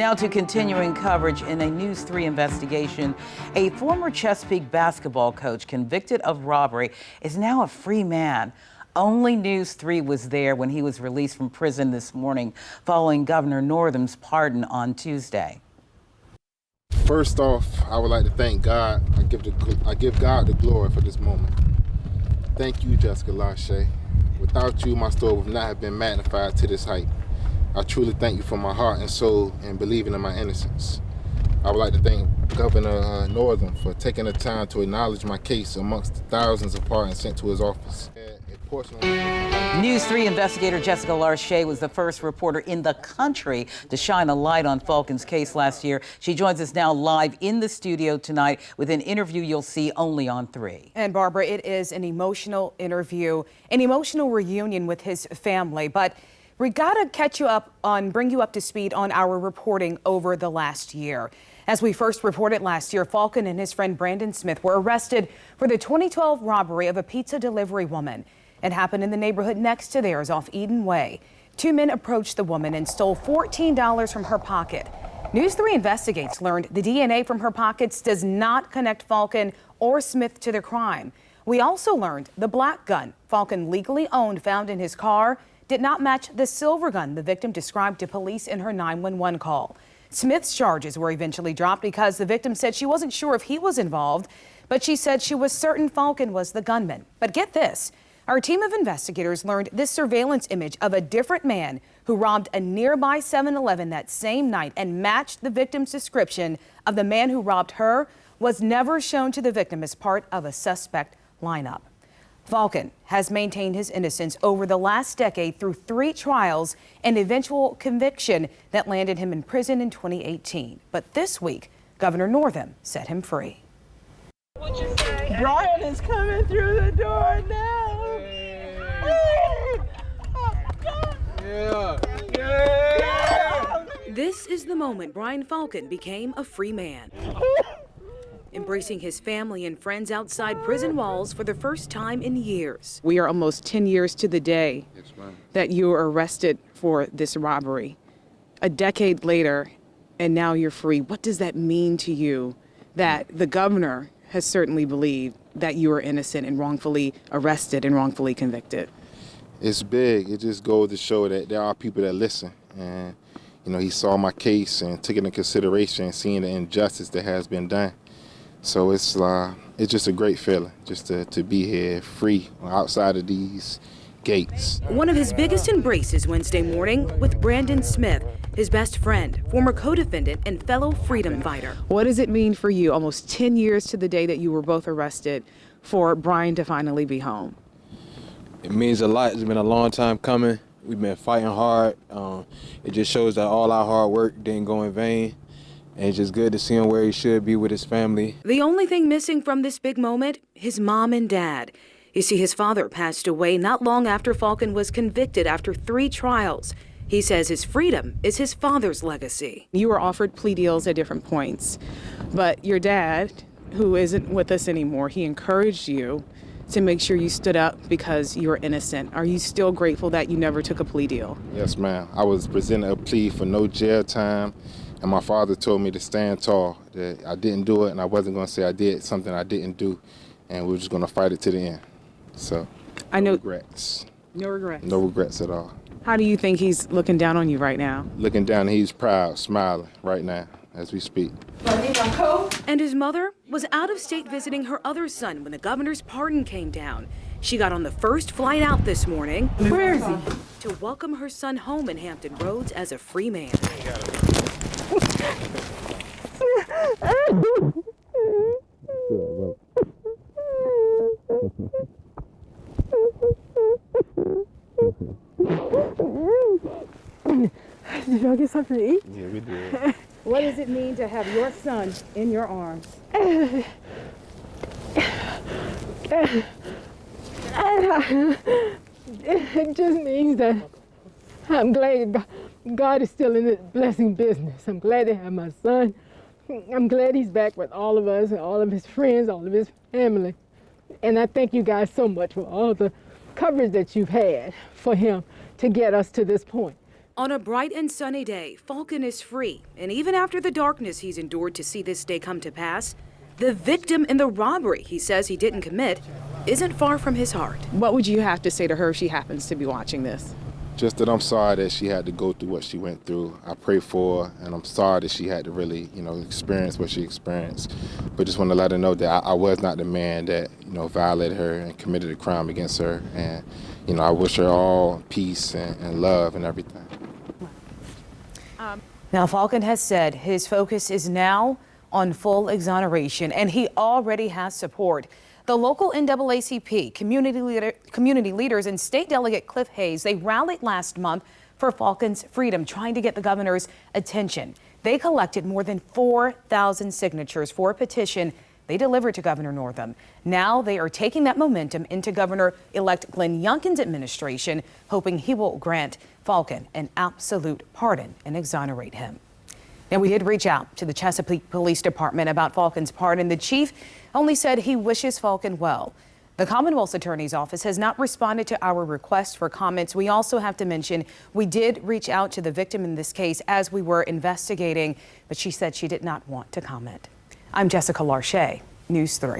Now to continuing coverage in a News 3 investigation. A former Chesapeake basketball coach convicted of robbery is now a free man. Only News 3 was there when he was released from prison this morning following Governor Northam's pardon on Tuesday. First off, I would like to thank God. I give God the glory for this moment. Thank you, Jessica Lachey. Without you, my story would not have been magnified to this height. I truly thank you from my heart and soul and believing in my innocence. I would like to thank Governor Northam for taking the time to acknowledge my case amongst the thousands of pardons sent to his office. News 3 investigator Jessica Lachey was the first reporter in the country to shine a light on Faulcon's case last year. She joins us now live in the studio tonight with an interview you'll see only on 3. And Barbara, it is an emotional interview, an emotional reunion with his family, but we gotta bring you up to speed on our reporting over the last year. As we first reported last year, Faulcon and his friend Brandon Smith were arrested for the 2012 robbery of a pizza delivery woman. It happened in the neighborhood next to theirs off Eden Way. 2 men approached the woman and stole $14 from her pocket. News 3 investigates learned the DNA from her pockets does not connect Faulcon or Smith to the crime. We also learned the black gun Faulcon legally owned found in his car did not match the silver gun the victim described to police in her 911 call. Smith's charges were eventually dropped because the victim said she wasn't sure if he was involved, but she said she was certain Faulcon was the gunman. But get this. Our team of investigators learned this surveillance image of a different man who robbed a nearby 7-Eleven that same night and matched the victim's description of the man who robbed her was never shown to the victim as part of a suspect lineup. Faulcon has maintained his innocence over the last decade through 3 trials and eventual conviction that landed him in prison in 2018. But this week, Governor Northam set him free. Brian is coming through the door now. This is the moment Brian Faulcon became a free man. Embracing his family and friends outside prison walls for the first time in years. We are almost 10 years to the day that you were arrested for this robbery. A decade later, and now you're free. What does that mean to you that the governor has certainly believed that you are innocent and wrongfully arrested and wrongfully convicted? It's big. It just goes to show that there are people that listen. And, you know, he saw my case and took it into consideration, seeing the injustice that has been done. So it's just a great feeling just to be here free outside of these gates. One of his biggest embraces Wednesday morning with Brandon Smith, his best friend, former co-defendant and fellow freedom fighter. What does it mean for you, almost 10 years to the day that you were both arrested, for Brian to finally be home? It means a lot. It's been a long time coming. We've been fighting hard. It just shows that all our hard work didn't go in vain. And it's just good to see him where he should be with his family. The only thing missing from this big moment, his mom and dad. You see, his father passed away not long after Faulcon was convicted after 3 trials. He says his freedom is his father's legacy. You were offered plea deals at different points, but your dad, who isn't with us anymore, he encouraged you to make sure you stood up because you were innocent. Are you still grateful that you never took a plea deal? Yes, ma'am. I was presented a plea for no jail time, and my father told me to stand tall, that I didn't do it, and I wasn't going to say I did something I didn't do, and we were just going to fight it to the end. So, no regrets. No regrets? No regrets at all. How do you think he's looking down on you right now? Looking down, he's proud, smiling right now as we speak. And his mother was out of state visiting her other son when the governor's pardon came down. She got on the first flight out this morning. Where is he? To welcome her son home in Hampton Roads as a free man. Did y'all get something to eat? Yeah, we did. What does it mean to have your son in your arms? It just means that I'm glad God is still in the blessing business. I'm glad to have my son. I'm glad he's back with all of us and all of his friends, all of his family. And I thank you guys so much for all the coverage that you've had for him to get us to this point. On a bright and sunny day, Faulcon is free, and even after the darkness he's endured to see this day come to pass, the victim in the robbery he says he didn't commit isn't far from his heart. What would you have to say to her if she happens to be watching this? Just that I'm sorry that she had to go through what she went through. I pray for her, and I'm sorry that she had to really, experience what she experienced. But just want to let her know that I was not the man that, violated her and committed a crime against her. And, I wish her all peace and love and everything. Now, Faulcon has said his focus is now on full exoneration, and he already has support. The local NAACP, community leaders, and state delegate Cliff Hayes, they rallied last month for Faulcon's freedom, trying to get the governor's attention. They collected more than 4,000 signatures for a petition they delivered to Governor Northam. Now they are taking that momentum into Governor-elect Glenn Youngkin's administration, hoping he will grant Faulcon an absolute pardon and exonerate him. Now, we did reach out to the Chesapeake Police Department about Faulcon's pardon. The chief only said he wishes Faulcon well. The Commonwealth's Attorney's Office has not responded to our request for comments. We also have to mention we did reach out to the victim in this case as we were investigating, but she said she did not want to comment. I'm Jessica Larche, News 3.